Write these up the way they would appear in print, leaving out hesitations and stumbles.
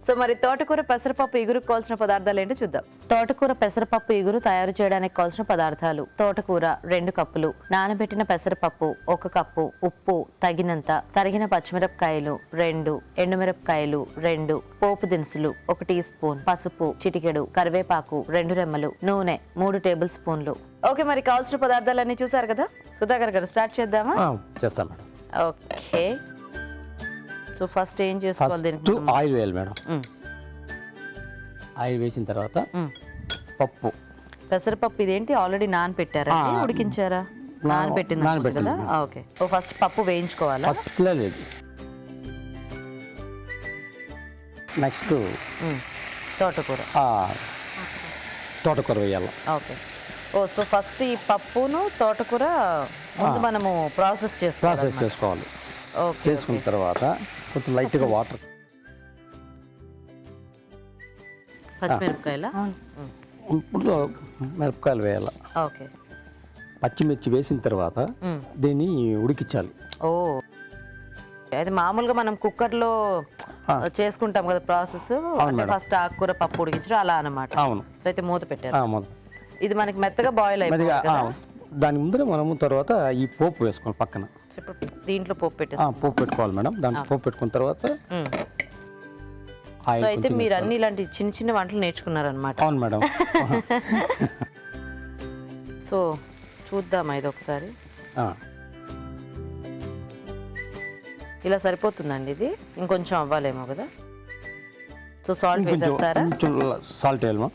So మరి తోటకూర పెసరపప్పు ఇగురు కావాల్సిన పదార్థాలు ఏంటో చూద్దాం. తోటకూర పెసరపప్పు ఇగురు తయారు చేయడానికి కావాల్సిన పదార్థాలు: తోటకూర 2 కప్పులు, నానబెట్టిన పెసరపప్పు 1 కప్పు, ఉప్పు తగినంత, తరిగిన పచ్చిమిరపకాయలు 2, ఎండుమిరపకాయలు 2, పోపు దినుసులు 1 టీ స్పూన్, పసుపు చిటికెడు, కరివేపాకు 2 రెమ్మలు, నూనె 3 టేబుల్ స్పూన్లు. ఓకే, మరి కావాల్సిన పదార్థాలన్నీ చూసారు కదా. సుధాకర్ గారు స్టార్ట్ చేద్దామా? చేస్తాం. ఓకే, సో ఫస్ట్ ఏం చేసుకోవాలి? దీనికి ఆయిల్ వేయాలి మేడం. ఆయిల్ వేసిన తర్వాత పప్పు, పెసరపప్పు ఇదేంటి ఆల్రెడీ నానబెట్టారా, ఉడికించారా? నానబెట్టింది కదా. ఓకే, సో ఫస్ట్ పప్పు వేయించుకోవాలా? లేదు, నెక్స్ట్ తోటకూర వేయాలి. ఓకే, సో ఫస్ట్ ఈ పప్పును తోటకూర ముందు మనము ప్రాసెస్ చేసుకోవాలి. చేసుకున్న తర్వాత కొంచెం లైట్గా వాటర్, పచ్చిమిరపకాయల, ఇప్పుడు మిరపకాయలు వేయాలి. ఓకే, పచ్చిమిర్చి వేసిన తర్వాత దీన్ని ఉడికించాలి. ఓ, అయితే మామూలుగా మనం కుక్కర్లో చేసుకుంటాం కదా ప్రాసెస్, ఫస్ట్ ఆకుకూర పప్పు ఉడికించడం అలా అన్నమాట. అవును. సో అయితే మూత పెట్టారు. ఇది మనకి మెత్తగా బాయిల్ అయిపోయింది. దాని ముందర మనము తర్వాత ఈ పోపు వేసుకోవాలి పక్కన. దీంట్లో పోపు పెట్టుకోవాలి మేడం. దాంట్లో పోపు పెట్టుకున్న తర్వాత సో అయితే మీరు అన్ని ఇలాంటి చిన్న చిన్న వంటలు నేర్చుకున్నారనమాట. అవును మేడం. సో చూద్దామా ఇది ఒకసారి. ఇలా సరిపోతుందండి ఇది, ఇంకొంచెం అవ్వాలేమో కదా. సో సాల్ట్ వేసేస్తారా? సాల్ట్ వేయాలమా?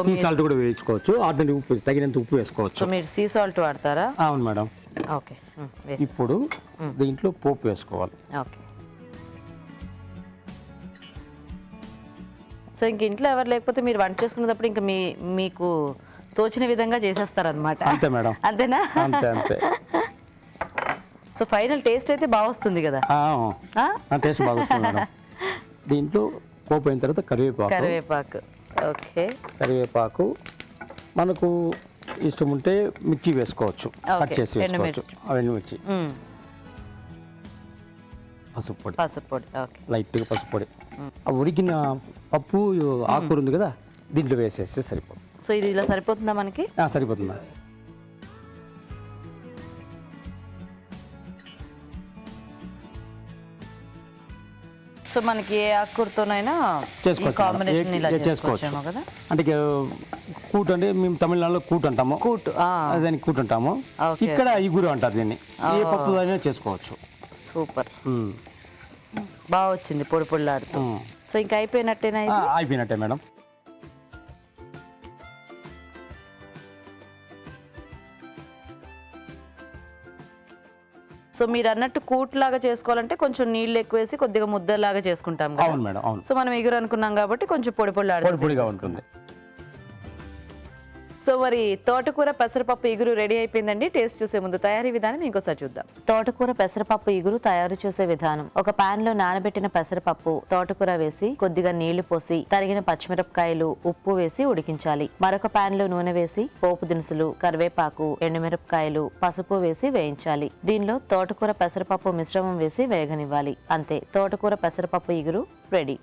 సీ సాల్ట్ కూడా వేసుకోవచ్చు, ఆర్డినరీ ఉప్పు తగినంత ఉప్పు వేసుకోవచ్చు. సో మీరు సీ సాల్ట్ వాడతారా? అవును మేడం. ఓకే, ఇప్పుడు దీంట్లో పోపు వేసుకోవాలి. ఓకే, సో ఇంక ఇంట్లో ఎవరు లేకపోతే మీరు వంట చేసుకునేటప్పుడు ఇంకా మీకు తోచిన విధంగా చేసేస్తారనమాట. అంతే మేడం. అంతేనా? అంతే అంతే. సో ఫైనల్ టేస్ట్ అయితే బాగా వస్తుంది కదా. టేస్ట్ బాగా వస్తుంది మేడం. దీంట్లో పోపు అయిన తర్వాత కరివేపాకు. ఓకే, కరివేపాకు మనకు ఇష్టం ఉంటే మిర్చి వేసుకోవచ్చు, కట్ చేసి వేసుకోవచ్చు. ఎండుమిర్చి, పసుపు పొడి, లైట్గా పసుపు పొడి. ఆ ఉడికిన పప్పు ఆకుకూర ఉంది కదా, దీంట్లో వేసేస్తే సరిపోతుంది. సో ఇది ఇలా సరిపోతుందా మనకి? సరిపోతుందా. సో మనకి ఏ ఆకుకూరతోనైనా చేసుకోవచ్చు కదా. అంటే కూటు అంటే మేము తమిళనాడులో కూటు అంటాము, దాన్ని కూటు అంటాము. ఇక్కడ ఇగురు అంటారు దీన్ని. ఏ పప్పు అయినా చేసుకోవచ్చు. సూపర్, బాగా వచ్చింది పొడి పొడిలాడుతూ. సో ఇంకా అయిపోయినట్టేనా? అయిపోయినట్టే మేడం. సో మీరు అన్నట్టు కూట్లాగా చేసుకోవాలంటే కొంచెం నీళ్ళు ఎక్కువ వేసి కొద్దిగా ముద్దలాగా చేసుకుంటాం కదా. అవును మేడం, అవును. సో మనం ఎగురు అనుకున్నాం కాబట్టి కొంచెం పొడి పొడిగా ఉంటుంది. సో మరి తోటకూర పెసరపప్పు ఇగురు రెడీ అయిపోయిందండి. టేస్ట్ చూసే ముందు తయారీ విధానం ఇంకోసారి చూద్దాం. తోటకూర పెసరపప్పు ఇగురు తయారు చేసే విధానం: ఒక పాన్ లో నానబెట్టిన పెసరపప్పు, తోటకూర వేసి కొద్దిగా నీళ్లు పోసి తరిగిన పచ్చిమిరపకాయలు, ఉప్పు వేసి ఉడికించాలి. మరొక పాన్ లో నూనె వేసి పోపు దినుసులు, కరివేపాకు, ఎండుమిరపకాయలు, పసుపు వేసి వేయించాలి. దీనిలో తోటకూర పెసరపప్పు మిశ్రమం వేసి వేగనివ్వాలి. అంతే, తోటకూర పెసరపప్పు ఇగురు రెడీ.